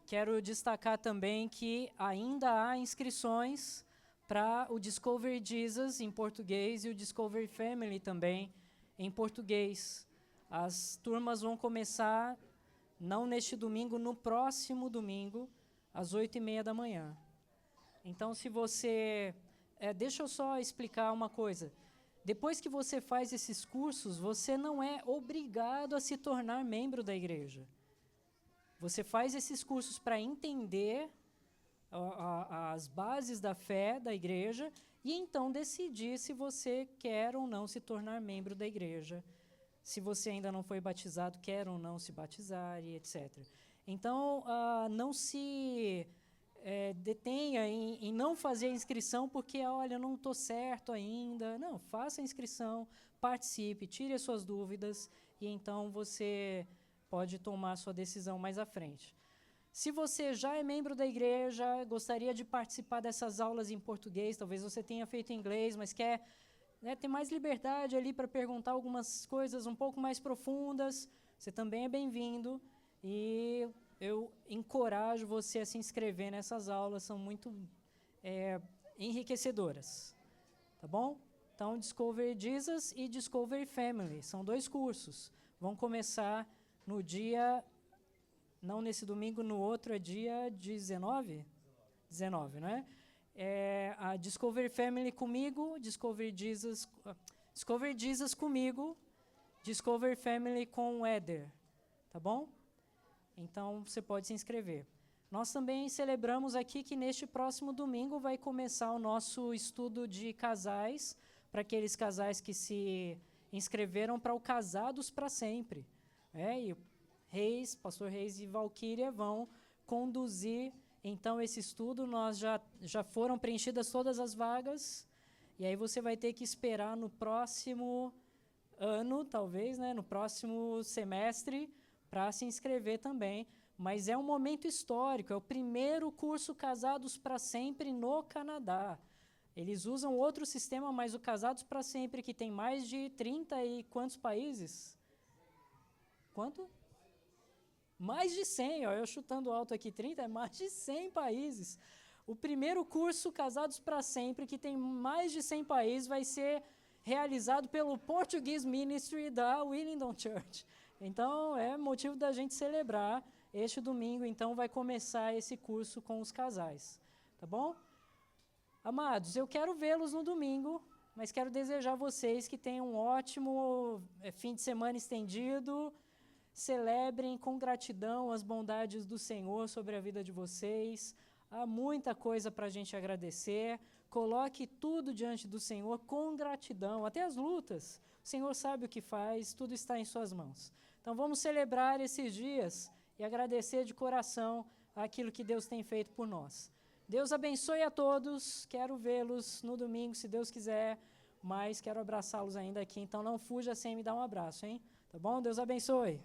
Quero destacar também que ainda há inscrições para o Discover Jesus em português e o Discover Family também em português. As turmas vão começar não neste domingo, no próximo domingo, às 8h30 da manhã. Então, se você... deixa eu só explicar uma coisa. Depois que você faz esses cursos, você não é obrigado a se tornar membro da igreja. Você faz esses cursos para entender as bases da fé da igreja e então decidir se você quer ou não se tornar membro da igreja. Se você ainda não foi batizado, quer ou não se batizar e etc. Então, não se detenha em não fazer a inscrição porque, olha, eu não estou certo ainda. Não, faça a inscrição, participe, tire as suas dúvidas e então você pode tomar a sua decisão mais à frente. Se você já é membro da igreja, gostaria de participar dessas aulas em português, talvez você tenha feito em inglês, mas quer ter mais liberdade ali para perguntar algumas coisas um pouco mais profundas, você também é bem-vindo e eu encorajo você a se inscrever nessas aulas, são muito enriquecedoras, tá bom? Então, Discover Jesus e Discover Family, são 2 cursos, vão começar no dia, não nesse domingo, no outro é dia 19? 19, não é? A Discover Family comigo, Discover Jesus comigo, Discover Family com o Éder, tá bom? Então, você pode se inscrever. Nós também celebramos aqui que neste próximo domingo vai começar o nosso estudo de casais, para aqueles casais que se inscreveram para o Casados para Sempre. E Reis, pastor Reis e Valquíria vão conduzir, então, esse estudo. Nós já foram preenchidas todas as vagas, e aí você vai ter que esperar no próximo ano, talvez, no próximo semestre, para se inscrever também. Mas é um momento histórico, é o primeiro curso Casados para Sempre no Canadá. Eles usam outro sistema, mas o Casados para Sempre, que tem mais de 30 e quantos países? Quanto? Mais de 100, eu chutando alto aqui, 30, é mais de 100 países. O primeiro curso Casados para Sempre, que tem mais de 100 países, vai ser realizado pelo Portuguese Ministry da Willingdon Church. Então, é motivo da gente celebrar. Este domingo, então, vai começar esse curso com os casais. Tá bom? Amados, eu quero vê-los no domingo, mas quero desejar a vocês que tenham um ótimo fim de semana estendido. Celebrem com gratidão as bondades do Senhor sobre a vida de vocês. Há muita coisa para a gente agradecer. Coloque tudo diante do Senhor com gratidão, até as lutas. O Senhor sabe o que faz, tudo está em suas mãos. Então vamos celebrar esses dias e agradecer de coração aquilo que Deus tem feito por nós. Deus abençoe a todos. Quero vê-los no domingo, se Deus quiser, mas quero abraçá-los ainda aqui. Então não fuja sem me dar um abraço, hein? Tá bom? Deus abençoe.